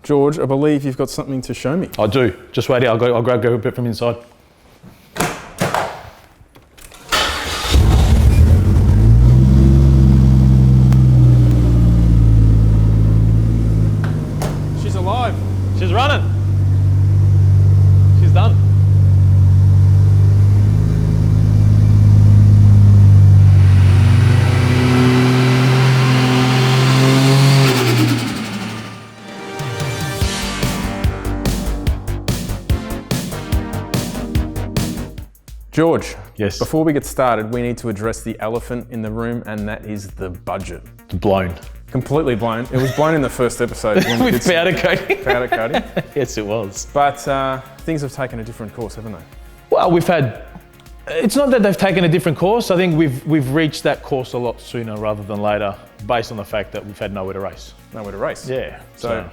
George, I believe you've got something to show me. I do. Just wait here. I'll grab a bit from inside. She's alive. She's running. She's done. George, Yes. before we get started, we need to address the elephant in the room, and that is the budget. Blown. Completely blown. It was blown in the first episode. When we With did powder coating. powder coating. Yes, it was. But things have taken a different course, haven't they? Well, it's not that they've taken a different course. I think we've reached that course a lot sooner rather than later, based on the fact that we've had nowhere to race. Nowhere to race. Yeah. So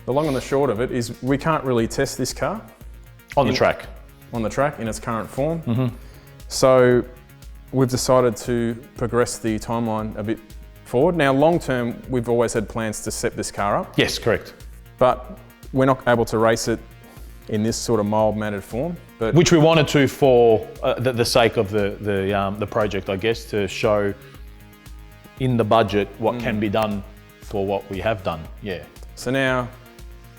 the long and the short of it is we can't really test this car on the track. On the track in its current form. Mm-hmm. So we've decided to progress the timeline a bit forward. Now, long term, we've always had plans to set this car up. Yes, correct. But we're not able to race it in this sort of mild-mannered form. But Which we wanted to for the sake of the project, I guess, to show in the budget what can be done for what we have done. Yeah. So now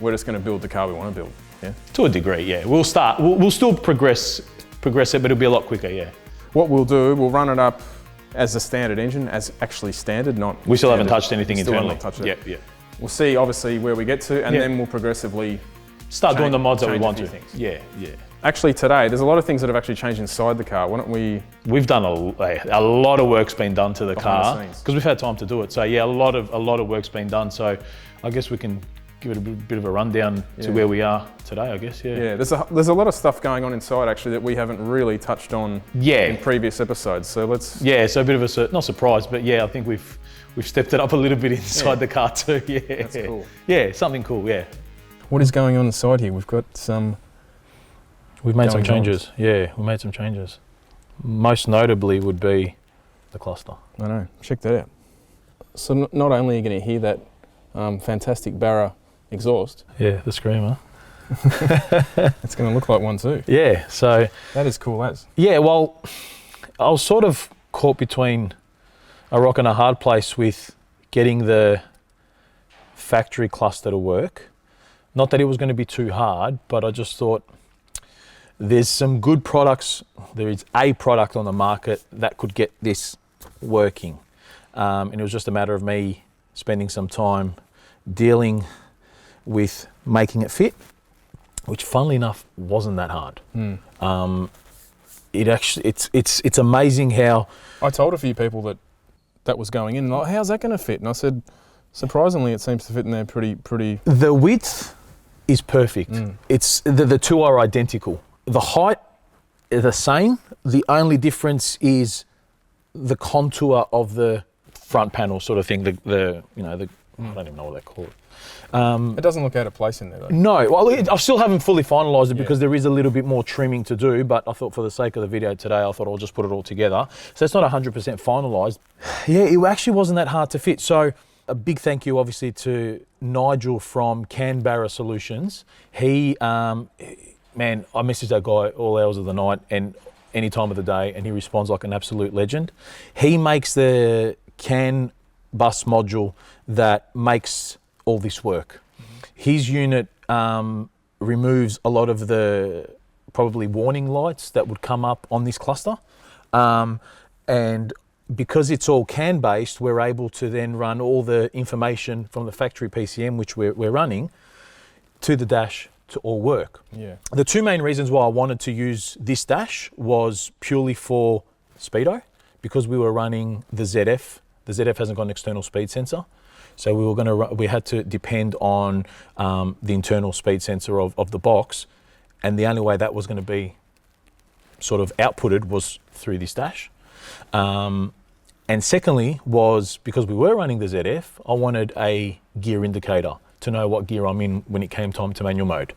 we're just going to build the car we want to build. Yeah. To a degree, yeah. We'll still progress it, but it'll be a lot quicker, yeah. What we'll do, we'll run it up as a standard engine, as actually standard, not We still haven't standard. touched anything Still internally. haven't touched it. Yeah. We'll see, obviously, where we get to, and then we'll progressively Start doing the mods that we change a want few to. things. Yeah. Actually, today, there's a lot of things that have actually changed inside the car. Why don't we... We've done a lot of work's been done to the Behind the car scenes. because we've had time to do it. So yeah, a lot of work's been done. So I guess we can give it a bit of a rundown to where we are today, I guess. Yeah. There's a lot of stuff going on inside, actually, that we haven't really touched on in previous episodes. So let's... Yeah, so a bit of a, not surprise, but yeah, I think we've stepped it up a little bit inside the car too. Yeah. That's cool. Yeah, something cool, yeah. What is going on inside here? We've got some... We've made some Going on. changes. Yeah, we made some changes. Most notably would be the cluster. I know, check that out. So not only are you going to hear that fantastic Barra exhaust, Yeah, the screamer. it's going to look like one too. Yeah, so That is cool as. yeah, well, I was sort of caught between a rock and a hard place with getting the factory cluster to work. Not that it was going to be too hard, but I just thought there's some good products. There is a product on the market that could get this working. And it was just a matter of me spending some time dealing with making it fit, which funnily enough wasn't that hard. It's amazing how I told a few people that was going in, like, how's that going to fit? And I said, surprisingly, it seems to fit in there pretty. the width is perfect. It's the two are identical. The height is the same. The only difference is the contour of the front panel, sort of thing. I don't even know what they call it. It doesn't look out of place in there though. No, well, I still haven't fully finalised it because there is a little bit more trimming to do, but I thought for the sake of the video today, I thought I'll just put it all together. So it's not 100% finalised. Yeah, it actually wasn't that hard to fit. So a big thank you, obviously, to Nigel from Canberra Solutions. He, man, I message that guy all hours of the night and any time of the day, and he responds like an absolute legend. He makes the CAN bus module that makes all this work. His unit removes a lot of the probably warning lights that would come up on this cluster. And because it's all CAN based, we're able to then run all the information from the factory PCM, which we're running, to the dash to all work. Yeah. The two main reasons why I wanted to use this dash was purely for speedo, because we were running the ZF. The ZF hasn't got an external speed sensor. So we had to depend on the internal speed sensor of the box, and the only way that was going to be sort of outputted was through this dash. And secondly was because we were running the ZF, I wanted a gear indicator to know what gear I'm in when it came time to manual mode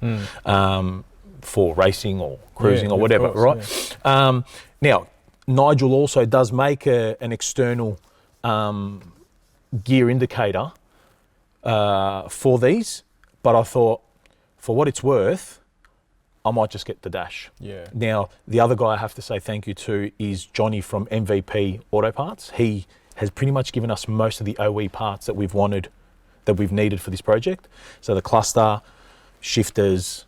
for racing or cruising or whatever, course, right? Now, Nigel also does make an external gear indicator for these, but I thought, for what it's worth, I might just get the dash. Yeah. Now, the other guy I have to say thank you to is Johnny from MVP Auto Parts. He has pretty much given us most of the OE parts that we've wanted, that we've needed for this project. So the cluster, shifters,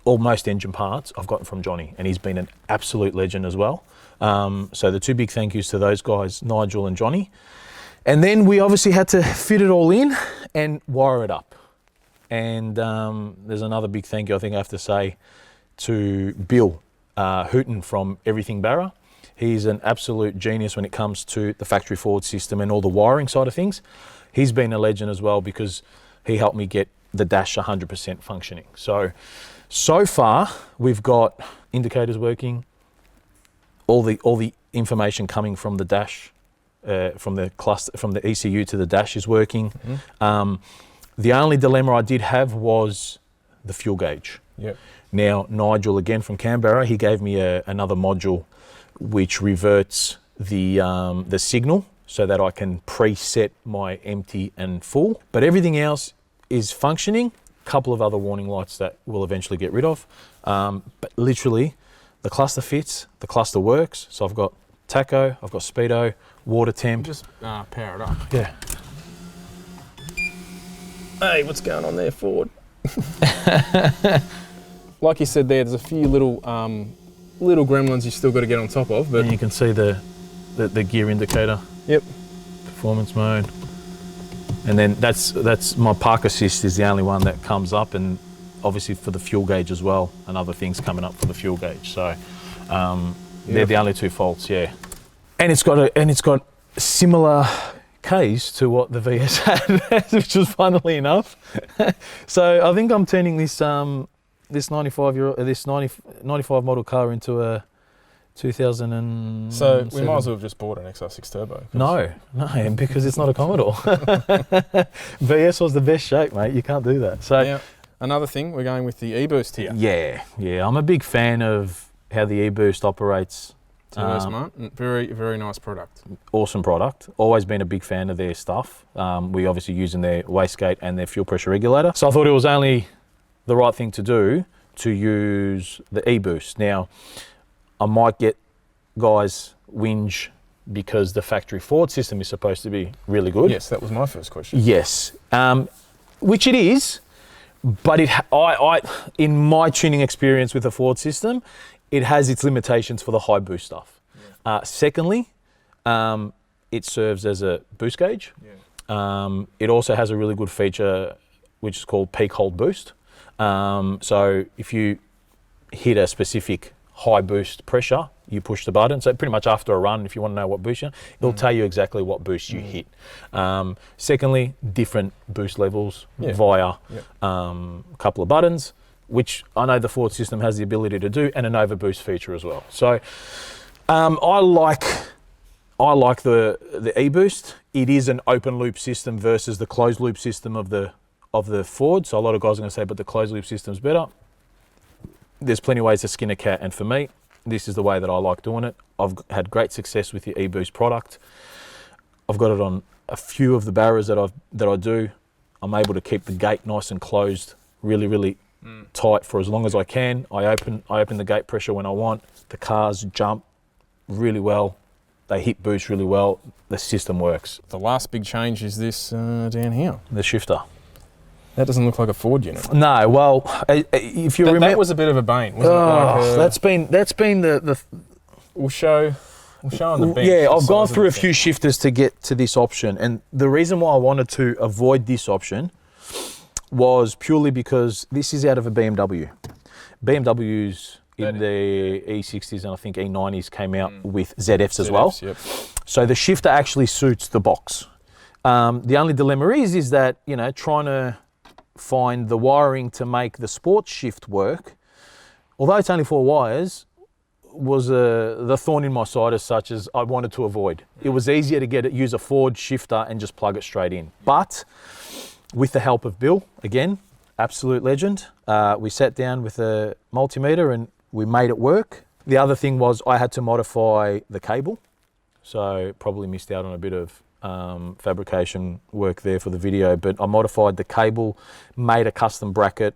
almost engine parts I've gotten from Johnny, and he's been an absolute legend as well. So the two big thank yous to those guys, Nigel and Johnny. And then we obviously had to fit it all in and wire it up. And there's another big thank you I think I have to say to Bill Hooton from Everything Barra. He's an absolute genius when it comes to the factory forward system and all the wiring side of things. He's been a legend as well because he helped me get the dash 100% functioning. So far we've got indicators working, all the information coming from the dash, from the cluster, from the ECU to the dash is working. The only dilemma I did have was the fuel gauge. Yep. Now, Nigel, again from Canberra, he gave me another module which reverts the signal so that I can preset my empty and full. But everything else is functioning. A couple of other warning lights that we'll eventually get rid of. But literally, the cluster fits, the cluster works. So I've got tacho, I've got speedo, water temp. Just power it up. Yeah. Hey, what's going on there, Ford? Like you said there's a few little gremlins you still got to get on top of, but And you can see the gear indicator. Yep. Performance mode. And then that's my park assist is the only one that comes up, and obviously for the fuel gauge as well, and other things coming up for the fuel gauge. So they're the only two faults, yeah. And it's got similar Ks to what the VS had, which was funnily enough. So I think I'm turning this 95 model car into a 2007. So we might as well have just bought an XR6 Turbo. No, because it's not a Commodore. VS was the best shape, mate. You can't do that. So now, another thing, we're going with the eBoost here. Yeah. I'm a big fan of how the eBoost operates. Turbo Smart, very, very nice product. Awesome product. Always been a big fan of their stuff. We obviously using their wastegate and their fuel pressure regulator. So I thought it was only the right thing to do to use the eBoost. Now, I might get guys whinge because the factory forward system is supposed to be really good. Yes, that was my first question. Yes, which it is, but I in my tuning experience with the Ford system, it has its limitations for the high boost stuff. Yeah. Secondly, it serves as a boost gauge. Yeah. It also has a really good feature which is called peak hold boost. So if you hit a specific high boost pressure, you push the button. So pretty much after a run, if you want to know what boost you're, it'll tell you exactly what boost you hit. Secondly, different boost levels via a couple of buttons, which I know the Ford system has the ability to do, and an overboost feature as well. So I like the eBoost. It is an open loop system versus the closed loop system of the Ford. So a lot of guys are going to say, but the closed loop system's better. There's plenty of ways to skin a cat, and for me, this is the way that I like doing it. I've had great success with the eBoost product. I've got it on a few of the Barras that I do. I'm able to keep the gate nice and closed, really, really tight for as long as I can. I open the gate pressure when I want. The cars jump really well. They hit boost really well. The system works. The last big change is this down here. The shifter. That doesn't look like a Ford unit. No, well, if you remember, that was a bit of a bane, wasn't it? Like that's been the. We'll show on the bench. Yeah, I've gone through a few shifters to get to this option, and the reason why I wanted to avoid this option was purely because this is out of a BMW. BMWs in the E60s and I think E90s came out with ZFs as well. Yep. So the shifter actually suits the box. The only dilemma is that, trying to find the wiring to make the sports shift work, although it's only 4 wires, was the thorn in my side as such as I wanted to avoid. It was easier to use a Ford shifter and just plug it straight in. But with the help of Bill, again, absolute legend, we sat down with a multimeter and we made it work. The other thing was I had to modify the cable. So probably missed out on a bit of fabrication work there for the video, but I modified the cable, made a custom bracket,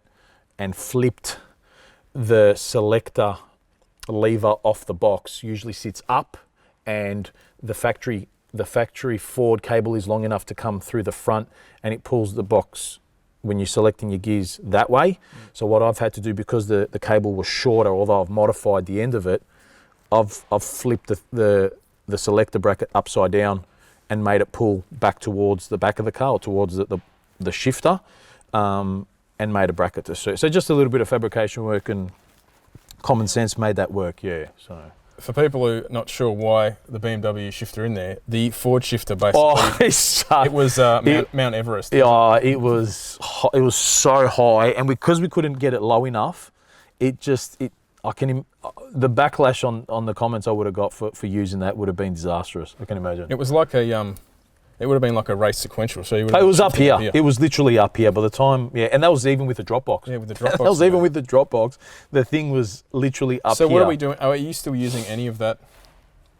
and flipped the selector lever off the box. Usually sits up, and the factory Ford cable is long enough to come through the front, and it pulls the box when you're selecting your gears that way. So what I've had to do, because the cable was shorter, although I've modified the end of it, I've flipped the selector bracket upside down and made it pull back towards the back of the car, or towards the shifter, and made a bracket to suit. So just a little bit of fabrication work and common sense made that work, yeah. So for people who are not sure why the BMW shifter in there, the Ford shifter basically, it was Mount Everest. Yeah, it was so high, and because we couldn't get it low enough, the backlash on the comments I would have got for using that would have been disastrous. I can imagine. It was like it would have been like a race sequential. So it was up here. It was literally up here by the time, yeah, and that was even with the drop box. Yeah, with the drop box. That was even with the drop box. The thing was literally up here. So what are we doing? Are you still using any of that?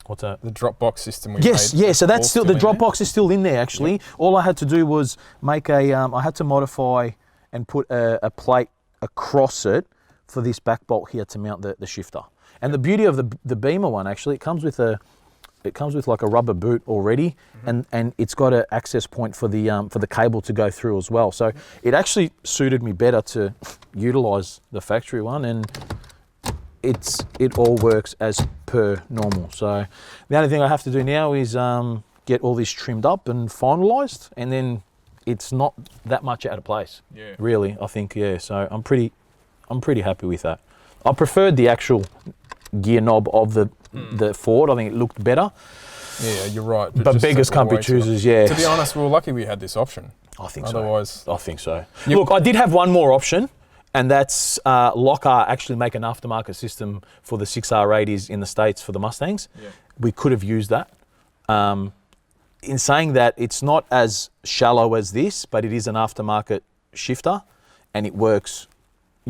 What's that? The drop box system. Yes, yeah. So that's still the drop box is still in there. Actually, yep. All I had to do was make I had to modify and put a plate across it for this back bolt here to mount the shifter. And the beauty of the Beamer one, actually, it comes with like a rubber boot already, and it's got an access point for the cable to go through as well. So it actually suited me better to utilize the factory one, and it all works as per normal. So the only thing I have to do now is get all this trimmed up and finalized, and then it's not that much out of place. Yeah. Really, I think, yeah. So I'm pretty happy with that. I preferred the actual gear knob of the Ford. I think it looked better. Yeah, you're right. But beggars can't be choosers, yeah. To be honest, we were lucky we had this option. I think Otherwise, so. I think so. Yep. Look, I did have one more option, and that's Lockhart actually make an aftermarket system for the 6R80s in the States for the Mustangs. Yeah. We could have used that. In saying that, it's not as shallow as this, but it is an aftermarket shifter, and it works.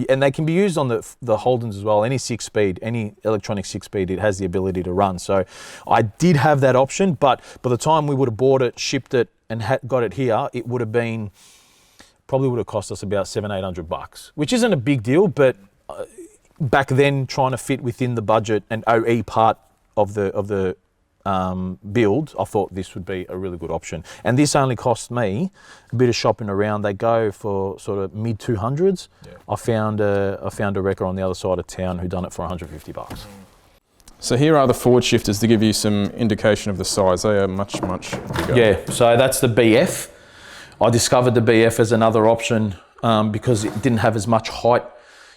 And they can be used on the Holdens as well. Any 6-speed, any electronic 6-speed, it has the ability to run. So I did have that option, but by the time we would have bought it, shipped it, and got it here, it would have been, probably would have cost us about $700-800, which isn't a big deal, but back then trying to fit within the budget and OE part of the build, I thought this would be a really good option. And this only cost me a bit of shopping around. They go for sort of mid 200s. Yeah. I found a wrecker on the other side of town who done it for $150. So here are the Ford shifters to give you some indication of the size. They are much bigger. Yeah, so that's the BF. I discovered the BF as another option because it didn't have as much height.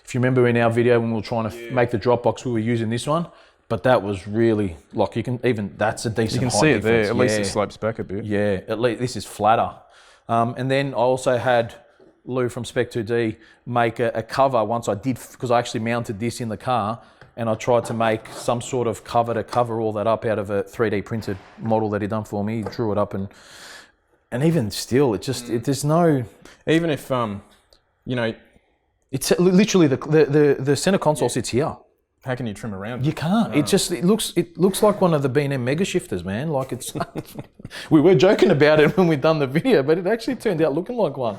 If you remember in our video when we were trying to make the drop box, we were using this one. But that was really, like, you can even, that's a decent height. You can see it difference. there, at least it slopes back a bit. Yeah, at least this is flatter. And then I also had Lou from Spec 2D make a cover once I did, because I actually mounted this in the car, and I tried to make some sort of cover to cover all that up out of a 3D printed model that he done for me. He drew it up, and even still, there's no... Even if, you know... It's literally the center console sits here. How can you trim around it? You can't. No. It looks like one of the B&M mega shifters, man. Like it's. We were joking about it when we done the video, but it actually turned out looking like one.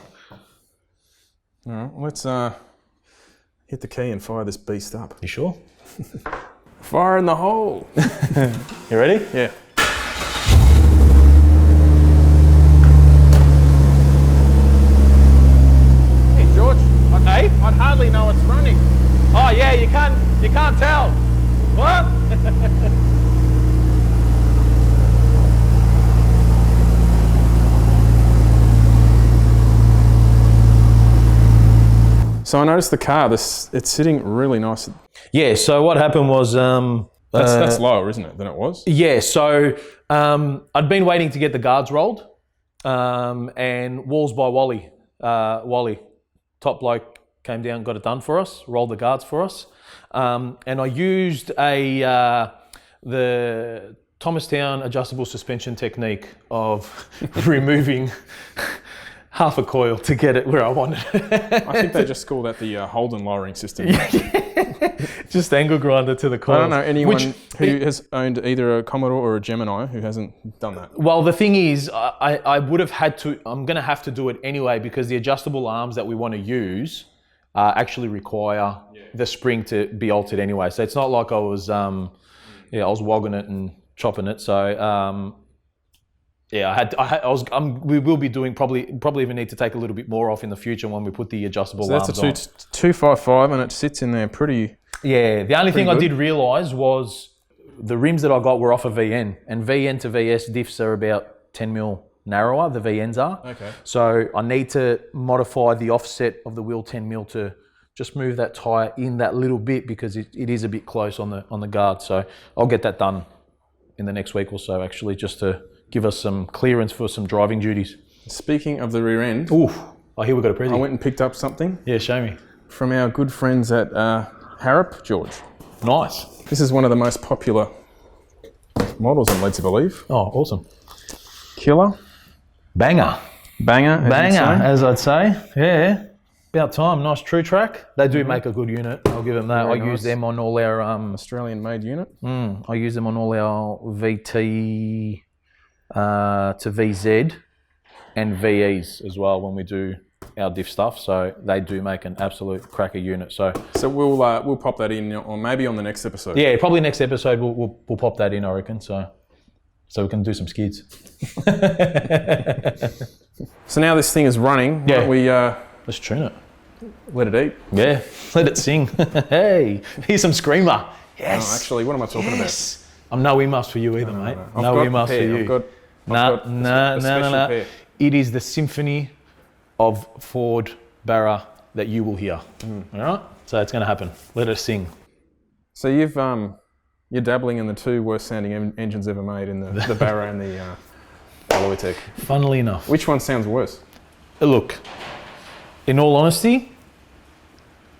All right, let's hit the key and fire this beast up. You sure? Fire in the hole. You ready? Yeah. Hey George, I'd hardly know it's running. Oh yeah, you can't tell. What? So I noticed the car, it's sitting really nice. Yeah, so what happened was... that's lower, isn't it, than it was? Yeah, so I'd been waiting to get the guards rolled, and Walls by Wally, top bloke, came down, got it done for us, rolled the guards for us. And I used the Thomastown adjustable suspension technique of removing half a coil to get it where I wanted it. I think they just call that the Holden lowering system. Just angle grinder to the coil. I don't know anyone who has owned either a Commodore or a Gemini who hasn't done that. Well, the thing is, I would have had to, I'm going to have to do it anyway because the adjustable arms that we want to use actually require the spring to be altered anyway. So it's not like I was, I was wogging it and chopping it. So, we will be doing probably even need to take a little bit more off in the future when we put the adjustable arms on. That's a 255 and it sits in there pretty. Yeah, the only thing I did realise was the rims that I got were off a VN, and VN to VS diffs are about 10 mil narrower, the VNs are. Okay. So I need to modify the offset of the wheel 10 mil to just move that tyre in that little bit because it is a bit close on the guard. So I'll get that done in the next week or so actually, just to give us some clearance for some driving duties. Speaking of the rear end. Oof, I hear we've got a present. I went and picked up something. Yeah, show me. From our good friends at Harrop, George. Nice. This is one of the most popular models, I'm led to believe. Oh, awesome. Killer. Banger. Banger, as I'd say. Yeah. About time. Nice true track. They do make a good unit. I'll give them that. Very I nice. use them on all our Australian-made unit. I use them on all our VT to VZ and VEs as well when we do our diff stuff. So they do make an absolute cracker unit. So we'll pop that in, or maybe on the next episode. Yeah, probably next episode we'll pop that in, I reckon. So we can do some skids. So now this thing is running. Yeah. We let's tune it. let it eat. Yeah, let it sing. Hey, here's some screamer. Yes. Oh, actually, what am I talking about? I'm no earmuffs for you either, mate. No earmuffs for you. No. It is the symphony of Ford Barra that you will hear. All right? So it's going to happen. Let it sing. So you're dabbling in the two worst sounding engines ever made, in the Barra and the Alloy Tech. Funnily enough. Which one sounds worse? Look, in all honesty,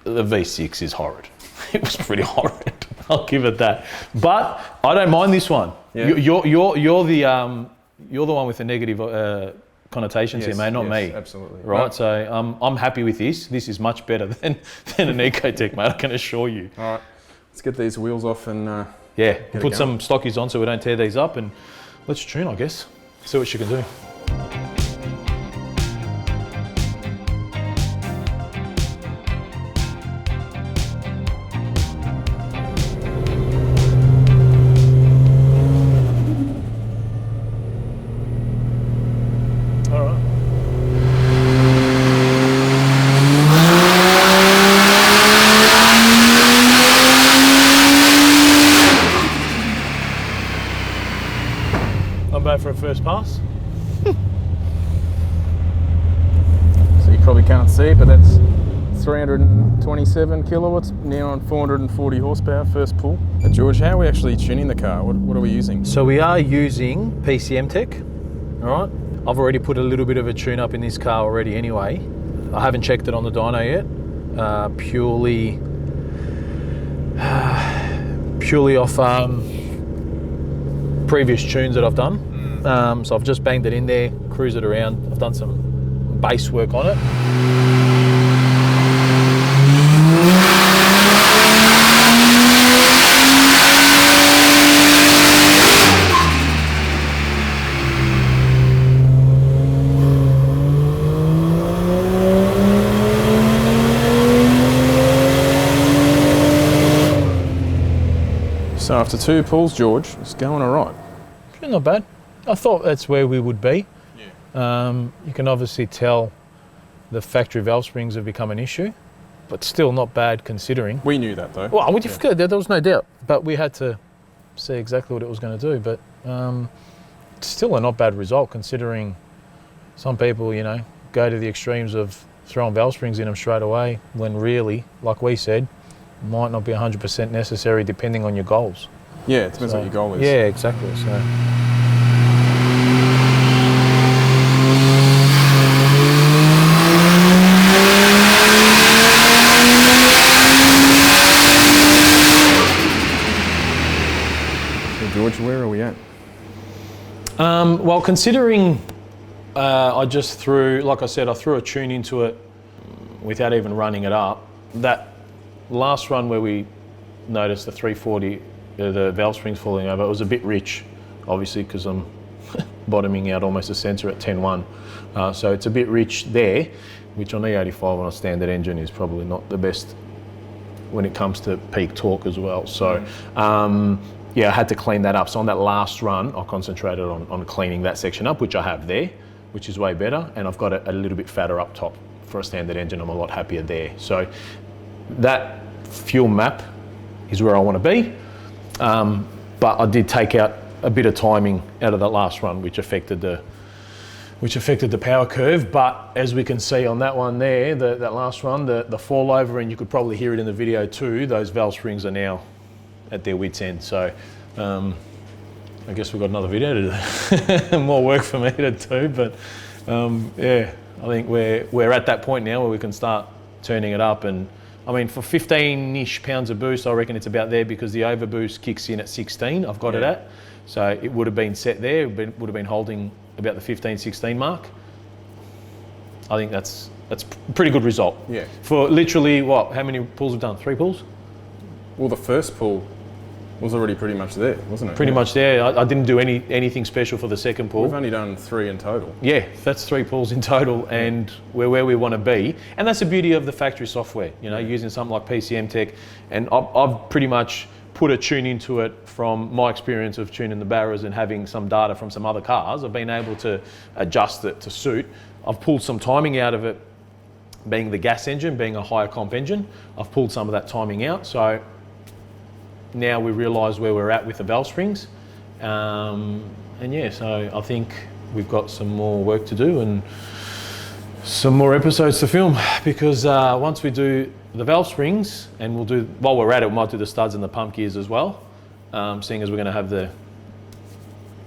the V6 is horrid. It was pretty horrid. I'll give it that. But I don't mind this one. Yeah. You're the one with the negative connotations here, mate, not me. Absolutely. Right. So I'm happy with this. This is much better than an Ecotech, mate. I can assure you. All right. Let's get these wheels off and put some stockies on so we don't tear these up, and let's tune, I guess. See what she can do. For a first pass. So you probably can't see it, but that's 327 kilowatts, now on 440 horsepower, first pull. George, how are we actually tuning the car? What are we using? So we are using PCM Tech, all right? I've already put a little bit of a tune up in this car already anyway. I haven't checked it on the dyno yet, purely off previous tunes that I've done. So I've just banged it in there, cruised it around. I've done some base work on it. So after two pulls, George, it's going all right. Not bad. I thought that's where we would be. Yeah. You can obviously tell the factory valve springs have become an issue, but still not bad considering. We knew that though. Well, there was no doubt, but we had to see exactly what it was going to do. But still a not bad result considering some people, go to the extremes of throwing valve springs in them straight away when really, like we said, might not be 100% necessary depending on your goals. Yeah, it depends what your goal is. Yeah, exactly. So. George, where are we at? Well, considering I just threw, like I said, I threw a tune into it without even running it up. That last run where we noticed the 340, the valve springs falling over, it was a bit rich, obviously, because I'm bottoming out almost a sensor at 10.1. So it's a bit rich there, which on E85 on a standard engine is probably not the best when it comes to peak torque as well. So yeah, I had to clean that up. So on that last run, I concentrated on cleaning that section up, which I have there, which is way better. And I've got it a little bit fatter up top for a standard engine. I'm a lot happier there. So that fuel map is where I want to be. But I did take out a bit of timing out of that last run, which affected the power curve. But as we can see on that one there, that last run, the fall over, and you could probably hear it in the video too, those valve springs are now at their wit's end. So I guess we've got another video to do. More work for me to do, but yeah, I think we're at that point now where we can start turning it up. And I mean, for 15-ish pounds of boost, I reckon it's about there, because the overboost kicks in at 16, I've got it at. So it would have been set there, but would have been holding about the 15, 16 mark. I think that's a pretty good result. Yeah. For literally, what, how many pulls we've done? 3 pulls? Well, the first pull was already pretty much there, wasn't it? Pretty much there. I didn't do anything special for the second pull. We've only done 3 in total. Yeah, that's 3 pulls in total, and we're where we want to be. And that's the beauty of the factory software, you know, using something like PCM Tech. And I've pretty much put a tune into it from my experience of tuning the Barras and having some data from some other cars. I've been able to adjust it to suit. I've pulled some timing out of it, being the gas engine, being a higher comp engine. I've pulled some of that timing out. So now we realise where we're at with the valve springs. And yeah, so I think we've got some more work to do and some more episodes to film, because once we do the valve springs, and we'll do, while we're at it, we might do the studs and the pump gears as well, seeing as we're going to have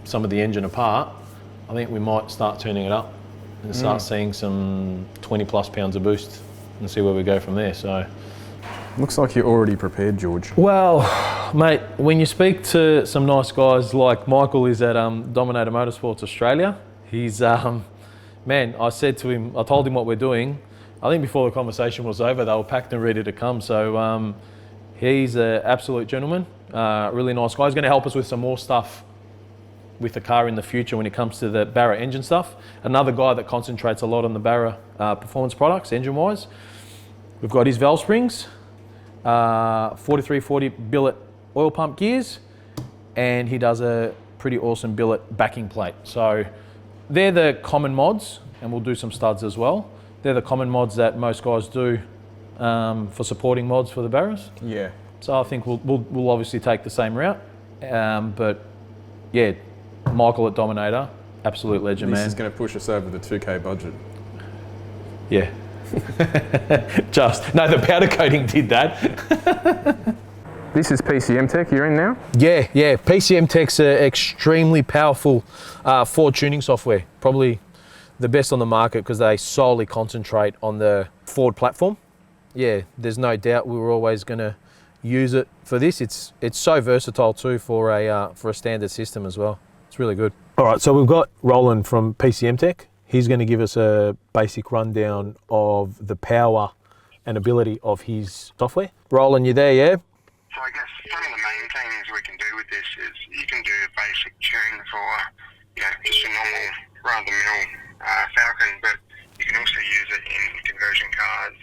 some of the engine apart. I think we might start turning it up and start seeing some 20 plus pounds of boost and see where we go from there. So looks like you're already prepared, George. Well, mate, when you speak to some nice guys like Michael is at Dominator Motorsports Australia, he's man, I said to him, I told him what we're doing. I think before the conversation was over, they were packed and ready to come. So he's an absolute gentleman, really nice guy. He's going to help us with some more stuff with the car in the future when it comes to the Barra engine stuff. Another guy that concentrates a lot on the Barra performance products, engine-wise. We've got his valve springs, 4340 billet oil pump gears, and he does a pretty awesome billet backing plate. So they're the common mods, and we'll do some studs as well. They're the common mods that most guys do for supporting mods for the Barras. Yeah. So I think we'll obviously take the same route. But yeah, Michael at Dominator, absolute legend, man. This is going to push us over the 2K budget. Yeah. No, the powder coating did that. This is PCM Tech you're in now? Yeah. PCM Tech's an extremely powerful Ford tuning software. Probably the best on the market, because they solely concentrate on the Ford platform. Yeah, there's no doubt we were always going to use it for this. It's so versatile too for a standard system as well. It's really good. All right, so we've got Roland from PCM Tech. He's going to give us a basic rundown of the power and ability of his software. Roland, you there, yeah? So I guess one of the main things we can do with this is you can do a basic tune for, just a normal run-of-the-mill Falcon, but you can also use it in conversion cars,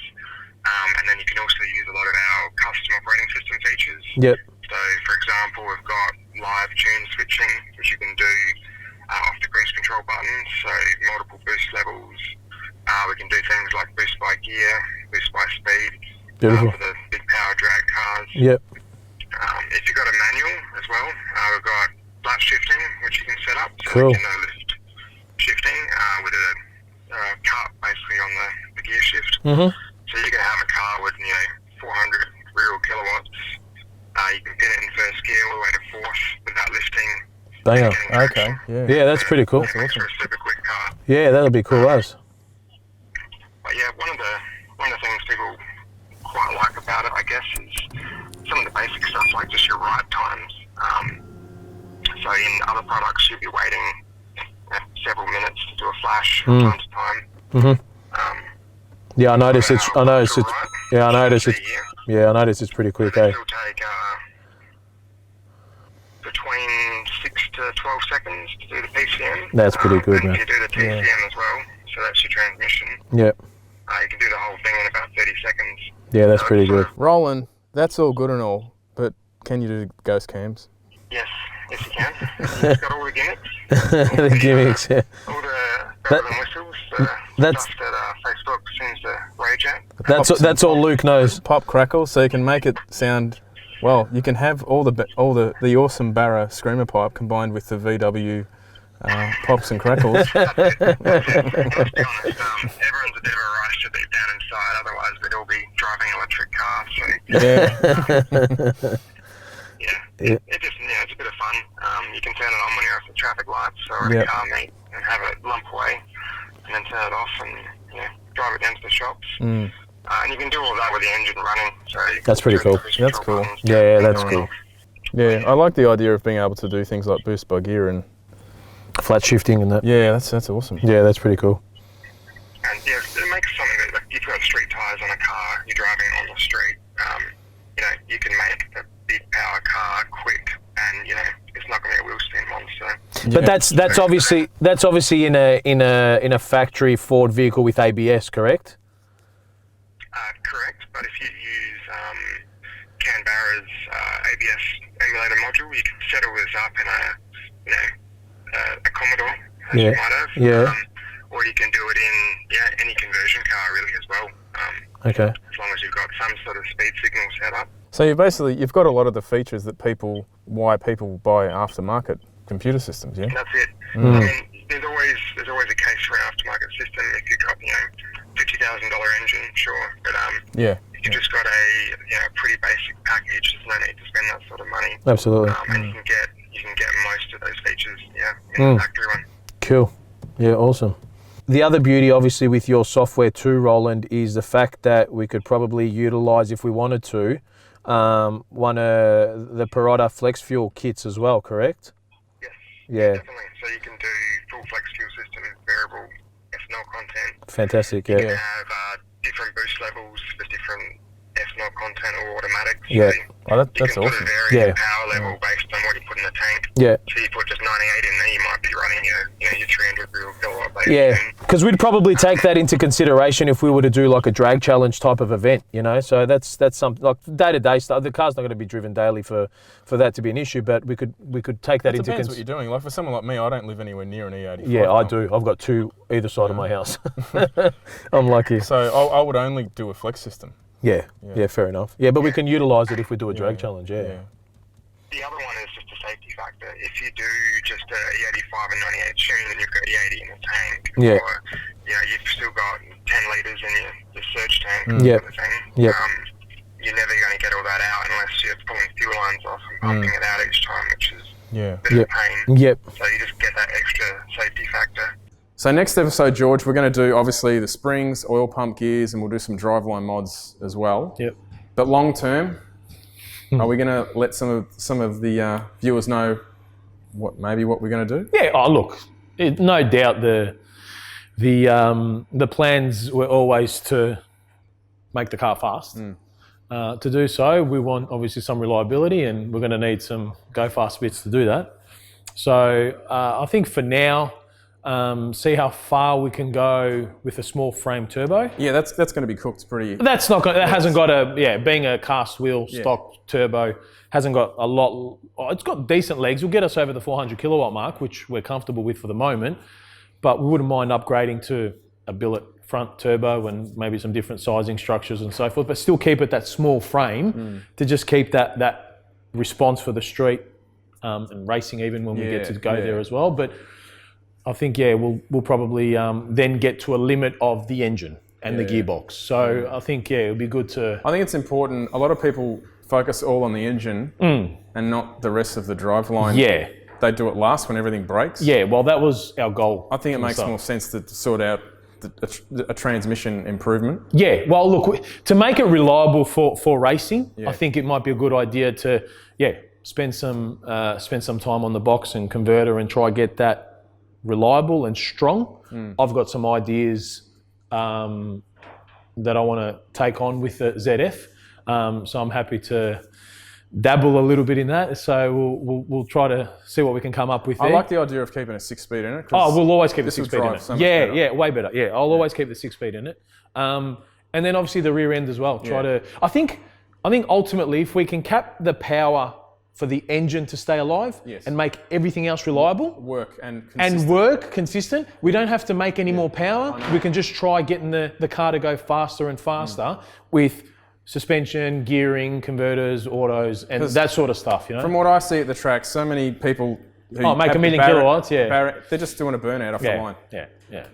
and then you can also use a lot of our custom operating system features. Yep. So, for example, we've got live tune switching, which you can do off the cruise control buttons, so multiple boost levels. We can do things like boost by gear, boost by speed. Beautiful. For the big power drag cars. Yep. If you've got a manual as well, we've got flat shifting, which you can set up. So cool. you can lift shifting with a cut basically on the gear shift. Mm-hmm. So you can have a car with 400 real kilowatts. You can pin it in first gear all the way to fourth without lifting. Damn. Okay. Yeah, that's pretty cool. It makes for a super quick car. Yeah, that'll be cool, as. But yeah, one of the things people quite like about it, I guess, is some of the basic stuff like just your ride times. So in other products, you'll be waiting several minutes to do a flash from time to time. Yeah, I noticed it's. I noticed it's. Right? Yeah, I noticed it's. Yeah. Yeah, I noticed it's pretty quick. It'll Eh? take between 6 to 12 seconds to do the PCM. That's pretty good, and man. if you do the TCM as well, so that's your transmission. Yeah. You can do the whole thing in about 30 seconds. Yeah, that's pretty good. Roland, that's all good and all, but can you do ghost cams? Yes, you can. It's got all the gimmicks. The gimmicks, yeah. All the bells and whistles, that's- stuff that Facebook seems to rage at. That's all Luke knows. Pop crackle, so you can make it sound. Well, you can have all the awesome Barra screamer pipe combined with the VW pops and crackles. Let's be honest, everyone's a bit of a rush to be down inside, otherwise we'd all be driving electric cars. So, it's a bit of fun. You can turn it on when you're off the traffic lights or at a car meet and have it lump away, and then turn it off and drive it down to the shops. And you can do all that with the engine running. So That's pretty cool. That's cool. Yeah, that's cool. Yeah, I like the idea of being able to do things like boost by gear and Flat shifting and that. yeah, that's awesome. Yeah, that's pretty cool. And it makes something that, like, you've got street tires on a car, you're driving on the street. You can make a big power car quick, and it's not going to be a wheel spin monster. But that's obviously in a factory Ford vehicle with ABS, correct? Correct, but if you use Canberra's ABS emulator module, you can settle this up in a Commodore, as you might have. Or you can do it in any conversion car really as well. Okay. As long as you've got some sort of speed signal set up. So you've got a lot of the features that why people buy aftermarket computer systems, yeah? That's it. I mean, there's always a case for an aftermarket system if you've got $50,000 engine, sure, but if you've just got a pretty basic package, there's no need to spend that sort of money. Absolutely. And you can get most of those features, in the factory one. Cool. Yeah, awesome. The other beauty, obviously, with your software too, Roland, is the fact that we could probably utilize, if we wanted to, one of the Perrotta Flex Fuel kits as well, correct? Yes. Yeah. Definitely. So you can do full flex fuel system, variable ethanol content. Fantastic, You yeah. can have different boost levels for different ethanol content or automatics. Yeah. Oh, You that's can sort awesome. of vary the power level based on what you put in the tank. Yeah. So you put just 98 in there, you might be running your 300 kilowatt base. Yeah, because we'd probably take that into consideration if we were to do like a drag challenge type of event, So that's something like day-to-day stuff. The car's not going to be driven daily for that to be an issue, but we could take that into Depends what you're doing. Like for someone like me, I don't live anywhere near an E85. Yeah, I do. I've got two either side of my house. I'm lucky. So I would only do a flex system. Yeah, fair enough. Yeah, but we can utilise it if we do a drag challenge, The other one is just a safety factor. If you do just a E85 and 98 tune and you've got E80 in the tank, or you've still got 10 litres in your surge tank, sort of thing, you're never going to get all that out unless you're pulling fuel lines off and pumping it out each time, which is a bit of a pain. Yep. So you just get that extra safety factor. So next episode, George, we're going to do obviously the springs, oil pump gears, and we'll do some driveline mods as well. Yep. But long term, are we going to let some of the viewers know what we're going to do? Yeah. Oh, look, no doubt the plans were always to make the car fast. To do so, we want obviously some reliability, and we're going to need some go fast bits to do that. So I think for now, see how far we can go with a small frame turbo. Yeah, that's going to be cooked pretty. That's not. That hasn't got being a cast wheel stock turbo hasn't got a lot. It's got decent legs. Will get us over the 400 kilowatt mark, which we're comfortable with for the moment. But we wouldn't mind upgrading to a billet front turbo and maybe some different sizing structures and so forth. But still keep it that small frame to just keep that response for the street and racing even when we get to go there as well. But I think, we'll probably then get to a limit of the engine and the gearbox. So I think, it'll be good to... I think it's important. A lot of people focus all on the engine and not the rest of the driveline. Yeah. They do it last when everything breaks. Yeah, well, that was our goal. I think it makes more sense to sort out a transmission improvement. Yeah, well, look, to make it reliable for racing, I think it might be a good idea to, spend some time on the box and converter and try get that reliable and strong. I've got some ideas that I want to take on with the ZF. So I'm happy to dabble a little bit in that. So we'll try to see what we can come up with there. I like the idea of keeping a 6-speed in it. Oh, we'll always keep the 6-speed in it. So yeah, way better. Yeah, I'll always keep the 6-speed in it. And then obviously the rear end as well. I think ultimately if we can cap the power for the engine to stay alive and make everything else reliable, work consistent. We don't have to make any more power. We can just try getting the car to go faster and faster with suspension, gearing, converters, autos, and that sort of stuff. You know. From what I see at the track, so many people who make a million kilowatts. Yeah, they're just doing a burnout off the line. Yeah.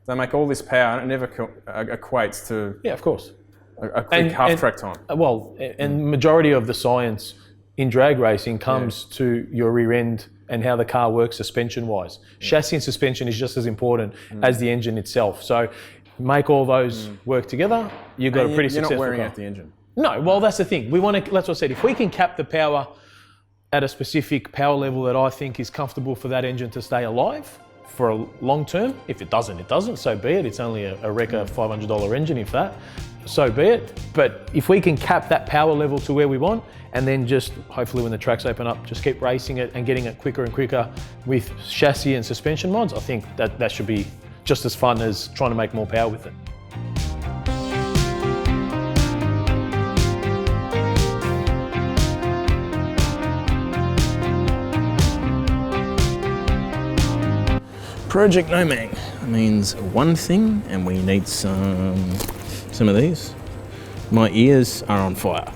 They make all this power, and it never equates to of course a quick half track time. Well, and majority of the science in drag racing comes to your rear end and how the car works suspension-wise. Chassis and suspension is just as important as the engine itself. So make all those work together, you've got a pretty successful car. You're not wearing out the engine. No, well, that's the thing. We want to, that's what I said, if we can cap the power at a specific power level that I think is comfortable for that engine to stay alive for a long term, if it doesn't, it doesn't, so be it. It's only a wrecker $500 engine, if that, so be it. But if we can cap that power level to where we want, and then just hopefully when the tracks open up, just keep racing it and getting it quicker and quicker with chassis and suspension mods, I think that should be just as fun as trying to make more power with it. Project NOMANG means one thing, and we need some of these. My ears are on fire.